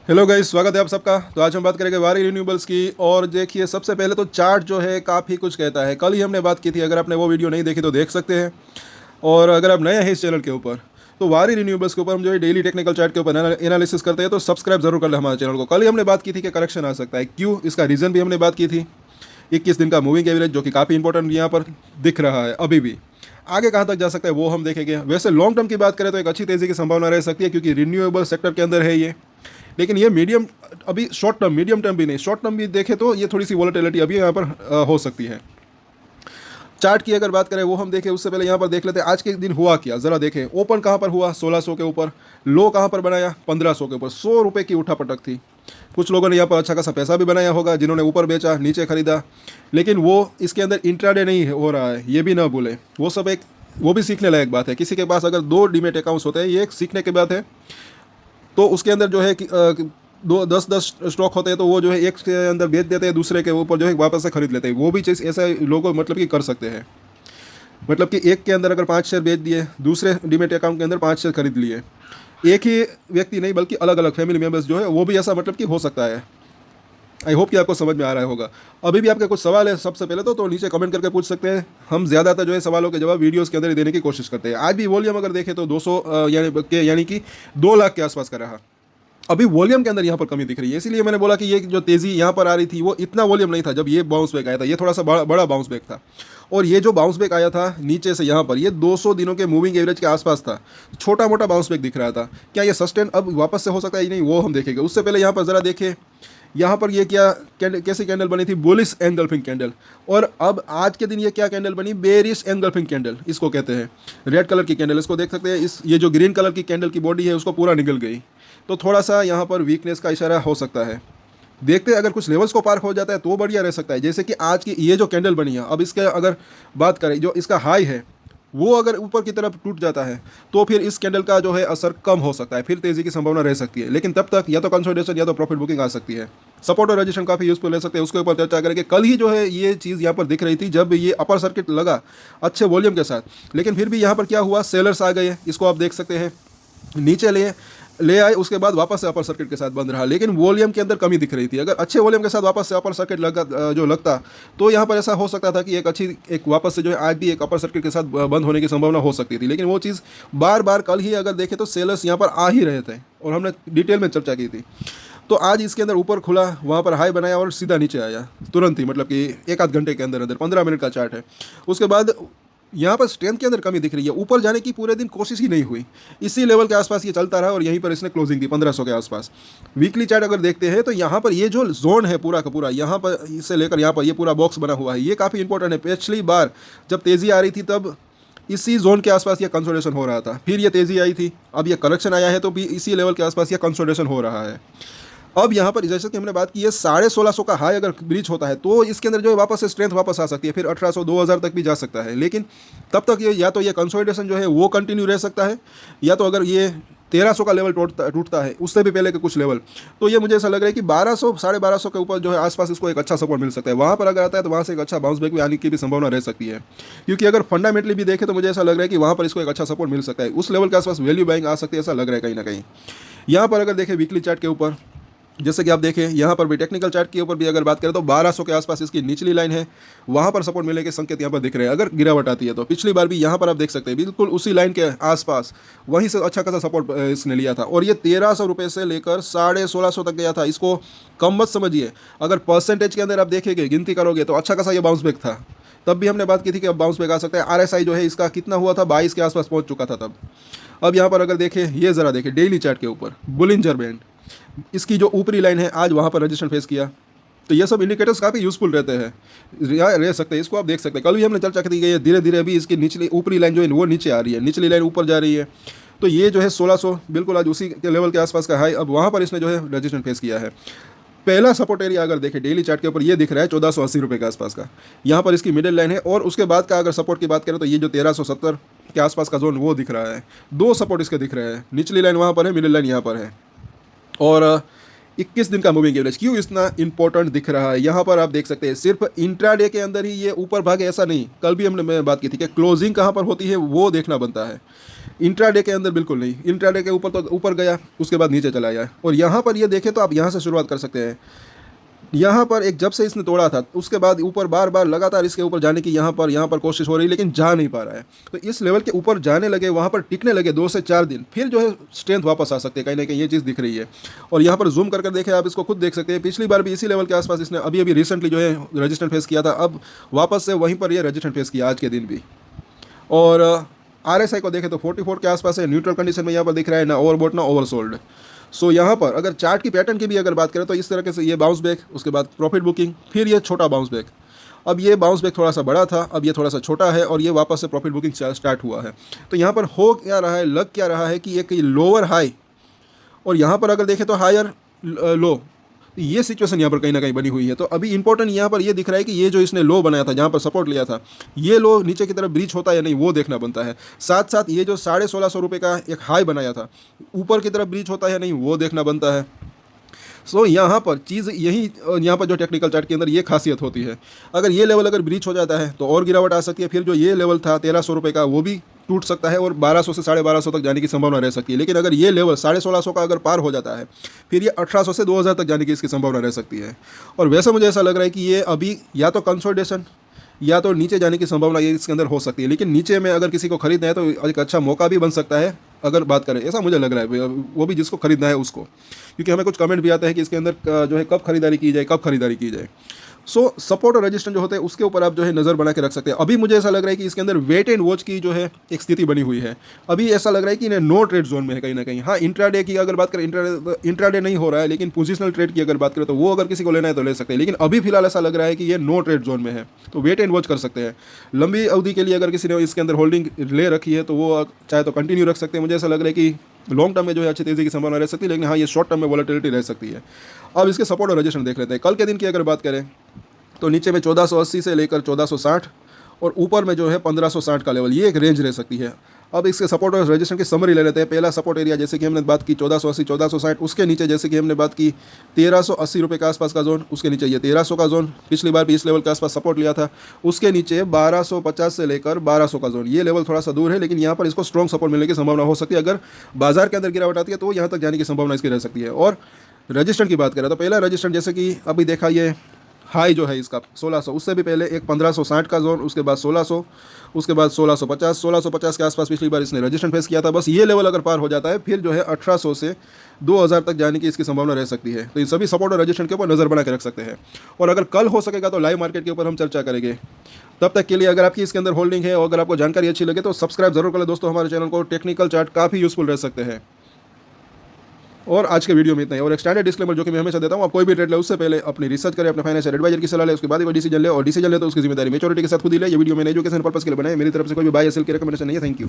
Hello guys, स्वागत है आप सबका। तो आज हम बात करेंगे वारी रिन्यूएबल्स की। और देखिए, सबसे पहले तो चार्ट जो है काफ़ी कुछ कहता है। कल ही हमने बात की थी, अगर आपने वो वीडियो नहीं देखी तो देख सकते हैं। और अगर आप नए हैं इस चैनल के ऊपर, तो वारी रिन्यूएबल्स के ऊपर हम जो है डेली टेक्निकल चार्ट के ऊपर एनालिसिस करते हैं। तो सब्सक्राइब जरूर कर लें हमारे चैनल को। कल ही हमने बात की थी कि करेक्शन आ सकता है, क्यों, इसका रीज़न भी हमने बात की थी। 21 दिन का मूविंग एवरेज जो कि काफ़ी इंपॉर्टेंट यहाँ पर दिख रहा है अभी भी। आगे कहाँ तक जा सकता है वो हम देखेंगे। वैसे लॉन्ग टर्म की बात करें तो एक अच्छी तेज़ी की संभावना रह सकती है, क्योंकि रिन्यूएबल सेक्टर के अंदर है ये। लेकिन ये मीडियम, अभी शॉर्ट टर्म, मीडियम टर्म भी नहीं, शॉर्ट टर्म भी देखें तो ये थोड़ी सी वॉलेटिलिटी अभी यहाँ पर हो सकती है। चार्ट की अगर बात करें वो हम देखें, उससे पहले यहाँ पर देख लेते हैं आज के दिन हुआ क्या। ज़रा देखें, ओपन कहाँ पर हुआ 1600 के ऊपर, लो कहाँ पर बनाया 1500 के ऊपर। 100 रुपये की उठापटक थी। कुछ लोगों ने यहाँ पर अच्छा खासा पैसा भी बनाया होगा, जिन्होंने ऊपर बेचा नीचे खरीदा। लेकिन वो इसके अंदर इंट्राडे नहीं हो रहा है, ये भी ना भूलें। वो सब एक, वो भी सीखने लायक बात है। किसी के पास अगर 2 डीमेट अकाउंट्स होते हैं, ये एक सीखने की बात है। तो उसके अंदर जो है कि दो 10-10 स्टॉक होते हैं, तो वो जो है एक के अंदर बेच देते हैं, दूसरे के ऊपर जो है वापस से खरीद लेते हैं। वो भी चीज़ ऐसा लोग मतलब कि कर सकते हैं। मतलब कि एक के अंदर अगर 5 शेयर बेच दिए, दूसरे डीमेट अकाउंट के अंदर 5 शेयर खरीद लिए। एक ही व्यक्ति नहीं, बल्कि अलग अलग फैमिली मेम्बर्स जो है वो भी ऐसा मतलब कि हो सकता है। आई होप कि आपको समझ में आ रहा होगा। अभी भी आपके कुछ सवाल है सबसे पहले तो नीचे कमेंट करके पूछ सकते हैं। हम ज़्यादातर जो है सवालों के जवाब वीडियोस के अंदर ही देने की कोशिश करते हैं। आज भी वॉल्यूम अगर देखें तो 200 यानी कि 2 लाख के आसपास का रहा। अभी वॉल्यूम के अंदर यहाँ पर कमी दिख रही है, इसीलिए मैंने बोला कि ये जो तेज़ी यहाँ पर आ रही थी वो इतना वॉल्यूम नहीं था जब ये बाउंस बैक आया था। ये थोड़ा सा बड़ा बाउंस बैक था। और ये जो बाउंस बैक आया था नीचे से यहाँ पर, ये 200 दिनों के मूविंग एवरेज के आसपास था। छोटा मोटा बाउंस बैक दिख रहा था। क्या ये सस्टेन अब वापस से हो सकता है या नहीं, वो हम देखेंगे। उससे पहले यहाँ पर ज़रा देखें, यहाँ पर ये क्या कैसी कैंडल बनी थी, बुलिश एंगल्फिंग कैंडल। और अब आज के दिन ये क्या कैंडल बनी, बेरिश एंगल्फिंग कैंडल इसको कहते हैं। रेड कलर की कैंडल इसको देख सकते हैं। इस ये जो ग्रीन कलर की कैंडल की बॉडी है उसको पूरा निकल गई। तो थोड़ा सा यहाँ पर वीकनेस का इशारा हो सकता है। देखते हैं, अगर कुछ लेवल्स को पार हो जाता है तो बढ़िया रह सकता है। जैसे कि आज की ये जो कैंडल बनी है, अब इसके अगर बात करें, जो इसका हाई है वो अगर ऊपर की तरफ टूट जाता है तो फिर इस कैंडल का जो है असर कम हो सकता है, फिर तेज़ी की संभावना रह सकती है। लेकिन तब तक या तो कंसोलिडेशन या तो प्रॉफिट बुकिंग आ सकती है। सपोर्ट और रजिस्ट्रेशन काफ़ी यूजफुल ले सकते हैं, उसके ऊपर चर्चा करेंगे। कल ही जो है ये चीज़ यहाँ पर दिख रही थी जब ये अपर सर्किट लगा अच्छे वॉल्यूम के साथ। लेकिन फिर भी यहाँ पर क्या हुआ, सेलर्स आ गए, इसको आप देख सकते हैं, नीचे ले आए, उसके बाद वापस से अपर सर्किट के साथ बंद रहा। लेकिन वॉल्यूम के अंदर कमी दिख रही थी। अगर अच्छे वॉल्यूम के साथ वापस से अपर सर्किट लगता तो यहाँ पर ऐसा हो सकता था कि एक वापस से जो है आज भी एक अपर सर्किट के साथ बंद होने की संभावना हो सकती थी। लेकिन वो चीज़ बार बार कल ही अगर देखें तो सेलर्स यहाँ पर आ ही रहे थे, और हमने डिटेल में चर्चा की थी। तो आज इसके अंदर ऊपर खुला, वहाँ पर हाई बनाया और सीधा नीचे आया तुरंत ही, मतलब कि एक आध घंटे के अंदर अंदर, 15 मिनट का चार्ट है। उसके बाद यहाँ पर स्ट्रेंथ के अंदर कमी दिख रही है। ऊपर जाने की पूरे दिन कोशिश ही नहीं हुई, इसी लेवल के आसपास ये चलता रहा और यहीं पर इसने क्लोजिंग दी 1500 के आसपास। वीकली चार्ट अगर देखते हैं तो यहाँ पर ये जो जोन है पूरा का पूरा, यहाँ पर इसे लेकर यहाँ पर ये पूरा बॉक्स बना हुआ है, ये काफ़ी इंपॉर्टेंट है। पिछली बार जब तेज़ी आ रही थी तब इसी जोन के आसपास ये कंसोलिडेशन हो रहा था, फिर ये तेज़ी आई थी, अब ये करेक्शन आया है तो भी इसी लेवल के आसपास ये कंसोलिडेशन हो रहा है। अब यहाँ पर जैसे कि हमने बात की है, 1650 का हाई अगर ब्रीच होता है तो इसके अंदर जो है वापस से स्ट्रेंथ वापस आ सकती है, फिर 1800 2000 तक भी जा सकता है। लेकिन तब तक ये या तो ये कंसोलिडेशन जो है वो कंटिन्यू रह सकता है, या तो अगर ये 1300 का लेवल टूटता है, उससे भी पहले के कुछ लेवल, तो ये मुझे ऐसा लग रहा है कि 1200 1250 के ऊपर जो है आसपास इसको एक अच्छा सपोर्ट मिल सकता है। वहाँ पर अगर आता है तो वहाँ से एक अच्छा बाउंस बैक भी आने की भी संभावना रह सकती है। क्योंकि अगर फंडामेंटली भी देखें तो मुझे ऐसा लग रहा है कि वहाँ पर इसको एक अच्छा सपोर्ट मिल सकता है, उस लेवल के आसपास वैल्यू बाइंग आ सकती है, ऐसा लग रहा है कहीं ना कहीं। यहाँ पर अगर देखें वीकली चार्ट के ऊपर, जैसे कि आप देखें यहाँ पर भी टेक्निकल चार्ट के ऊपर भी अगर बात करें तो 1200 के आसपास इसकी निचली लाइन है, वहाँ पर सपोर्ट मिलने के संकेत यहाँ पर दिख रहे हैं। अगर गिरावट आती है तो पिछली बार भी यहाँ पर आप देख सकते हैं बिल्कुल उसी लाइन के आसपास, वहीं से अच्छा खासा सपोर्ट इसने लिया था। और ये 1300 रुपये से लेकर 1650 तक गया था। इसको कम मत समझिए, अगर परसेंटेज के अंदर आप देखेंगे, गिनती करोगे तो अच्छा खासा ये बाउंस बैक था। तब भी हमने बात की थी कि अब बाउंस बैक आ सकता है। RSI जो है इसका कितना हुआ था, 22 के आसपास पहुँच चुका था तब। अब यहाँ पर अगर देखें, ये ज़रा देखें डेली चार्ट के ऊपर, बुलिंजर बैंड, इसकी जो ऊपरी लाइन है आज वहाँ पर रजिस्ट्रेशन फेस किया। तो ये सब इंडिकेटर्स काफ़ी यूजफुल रहते हैं, रह सकते हैं, इसको आप देख सकते हैं। कल भी हमने चर्चा की है, धीरे धीरे अभी इसकी निचली ऊपरी लाइन जो है वो नीचे आ रही है, निचली लाइन ऊपर जा रही है। तो ये जो है 1600 बिल्कुल आज उसी के लेवल के आसपास का हाई, अब वहाँ पर इसने जो है रजिस्ट्रेशन फेस किया है। पहला सपोर्ट एरिया अगर देखें डेली चार्ट के ऊपर, ये दिख रहा है 1480 रुपये के आसपास का, यहाँ पर इसकी मिडिल लाइन है। और उसके बाद का अगर सपोर्ट की बात करें तो ये जो 1370 के आसपास का जोन वो दिख रहा है। 2 सपोर्ट इसके दिख रहे हैं, निचली लाइन वहाँ पर है, मिडिल लाइन यहाँ पर है। और 21 दिन का मूविंग एवरेज क्यों इतना इंपॉर्टेंट दिख रहा है, यहाँ पर आप देख सकते हैं सिर्फ इंट्राडे के अंदर ही ये ऊपर भागे ऐसा नहीं। कल भी मैं बात की थी कि क्लोजिंग कहाँ पर होती है वो देखना बनता है, इंट्राडे के अंदर बिल्कुल नहीं। इंट्राडे के ऊपर तो ऊपर गया, उसके बाद नीचे चला गया। और यहाँ पर ये देखें तो आप यहाँ से शुरुआत कर सकते हैं। यहाँ पर एक जब से इसने तोड़ा था उसके बाद ऊपर बार बार लगातार इसके ऊपर जाने की यहाँ पर कोशिश हो रही है, लेकिन जा नहीं पा रहा है। तो इस लेवल के ऊपर जाने लगे, वहाँ पर टिकने लगे 2 से 4 दिन, फिर जो है स्ट्रेंथ वापस आ सकती है, कहीं ना कहीं ये चीज़ दिख रही है। और यहाँ पर जूम कर देखें आप, इसको खुद देख सकते हैं। पिछली बार भी इसी लेवल के आसपास इसने अभी रिसेंटली जो है रजिस्टेंट फेस किया था, अब वापस से वहीं पर ये रजिस्टेंट फेस किया आज के दिन भी। और RSI को देखें तो 44 के आसपास है, न्यूट्रल कंडीशन में यहाँ पर दिख रहा है, ना ओवरबॉट ना ओवरसोल्ड। सो यहाँ पर अगर चार्ट की पैटर्न की भी अगर बात करें तो इस तरह से ये बाउंस बैक, उसके बाद प्रॉफिट बुकिंग, फिर ये छोटा बाउंस बैक। अब ये बाउंस बैक थोड़ा सा बड़ा था, अब ये थोड़ा सा छोटा है, और ये वापस से प्रॉफिट बुकिंग स्टार्ट हुआ है। तो यहाँ पर हो क्या रहा है, लग क्या रहा है कि एक लोअर हाई और यहाँ पर अगर देखें तो हायर लो, ये सिचुएशन यहाँ पर कहीं ना कहीं बनी हुई है। तो अभी इंपॉर्टेंट यहाँ पर ये दिख रहा है कि ये जो इसने लो बनाया था, जहाँ पर सपोर्ट लिया था, ये लो नीचे की तरफ ब्रीच होता है या नहीं वो देखना बनता है। साथ साथ ये जो 1650 रुपये का एक हाई बनाया था, ऊपर की तरफ ब्रीच होता है या नहीं वो देखना बनता है। सो यहाँ पर चीज़ यही, यहाँ पर जो टेक्निकल चार्ट के अंदर ये खासियत होती है, अगर ये लेवल अगर ब्रीच हो जाता है तो और गिरावट आ सकती है। फिर जो ये लेवल था 1300 रुपये का वो भी टूट सकता है और 1200 से 1250 तक जाने की संभावना रह सकती है। लेकिन अगर ये लेवल 1650 का अगर पार हो जाता है, फिर ये 1800 से 2000 तक जाने की इसकी संभावना रह सकती है। और वैसे मुझे ऐसा लग रहा है कि ये अभी या तो कंसोलिडेशन या तो नीचे जाने की संभावना ये इसके अंदर हो सकती है। लेकिन नीचे में अगर किसी को खरीदना है तो एक अच्छा मौका भी बन सकता है, अगर बात करें, ऐसा मुझे लग रहा है, वो भी जिसको खरीदना है उसको। क्योंकि हमें कुछ कमेंट भी आता है कि इसके अंदर जो है कब खरीदारी की जाए, सो सपोर्ट और रजिस्टेंस जो होते हैं उसके ऊपर आप जो है नज़र बना के रख सकते हैं। अभी मुझे ऐसा लग रहा है कि इसके अंदर वेट एंड वॉच की जो है एक स्थिति बनी हुई है। अभी ऐसा लग रहा है कि इन्हें नो ट्रेड जोन में है कहीं ना कहीं। हाँ, इंट्राडे की अगर बात करें, इंट्राडे नहीं हो रहा है, लेकिन पोजिशनल ट्रेड की अगर बात करें तो वो अगर किसी को लेना है तो ले सकते हैं। लेकिन अभी फिलहाल ऐसा लग रहा है कि ये नो ट्रेड जोन में है, तो वेट एंड वॉच कर सकते हैं। लंबी अवधि के लिए अगर किसी ने इसके अंदर होल्डिंग ले रखी है तो वो चाहे तो कंटिन्यू रख सकते हैं। मुझे ऐसा लग रहा है कि लॉन्ग टर्म में जो है अच्छी तेज़ी की संभावना रह सकती है, लेकिन हाँ ये शॉर्ट टर्म में वॉलेटिलिटी रह सकती है। अब इसके सपोर्ट और रजिस्टेंस देख लेते हैं। कल के दिन की अगर बात करें तो नीचे में 1480 से लेकर 1460 और ऊपर में जो है 1560 का लेवल, ये एक रेंज रह सकती है। अब इसके सपोर्ट और रजिस्टेंस की समरी ले लेते हैं। पहला सपोर्ट एरिया जैसे कि हमने बात की 1480 1460, उसके नीचे जैसे कि हमने बात की 1380 रुपये के आसपास का जोन, उसके नीचे ये 1300 का जोन, पिछली बार भी इस लेवल के आसपास सपोर्ट लिया था। उसके नीचे 1250 से लेकर 1200 का जोन, ये लेवल थोड़ा सा दूर है, लेकिन यहाँ पर इसको स्ट्रॉन्ग सपोर्ट मिलने की संभावना हो सकती है। अगर बाजार के अंदर गिरावट आती है तो यहाँ तक जाने की संभावना इसकी रह सकती है। और रजिस्टेंस की बात करें तो पहला रजिस्टेंस जैसे कि अभी देखा, ये हाई जो है इसका 1600, उससे भी पहले एक 1560 का जोन, उसके बाद 1600, उसके बाद 1650 के आसपास पिछली बार इसने रजिस्टेंस फेस किया था। बस ये लेवल अगर पार हो जाता है फिर जो है 1800 से 2000 तक जाने की इसकी संभावना रह सकती है। तो इन सभी सपोर्ट और रजिस्टेंस के ऊपर नज़र बना के रख सकते हैं। और अगर कल हो सकेगा तो लाइव मार्केट के ऊपर हम चर्चा करेंगे। तब तक के लिए अगर आपकी इसके अंदर होल्डिंग है और अगर आपको जानकारी अच्छी लगे तो सब्सक्राइब जरूर करें दोस्तों हमारे चैनल को। टेक्निकल चार्ट काफ़ी यूजफुल रह सकते हैं। और आज के वीडियो में इतना ही। और एक स्टैंडर्ड डिस्क्लेमर जो कि मैं हमेशा देता हूँ, आप कोई भी ट्रेड ले उससे पहले अपनी रिसर्च करें, अपने फाइनेंशियल एडवाइजर की सलाह ले, उसके बाद ही कोई डिसीजन ले, और डिसीजन ले तो उसकी जिम्मेदारी मैच्योरिटी के साथ खुद ही ले। ये वीडियो मैंने एजुकेशन पर्पस के लिए बनाया, मेरी तरफ से कोई भी बाय या सेल की रिकमेंडेशन नहीं है। Thank you.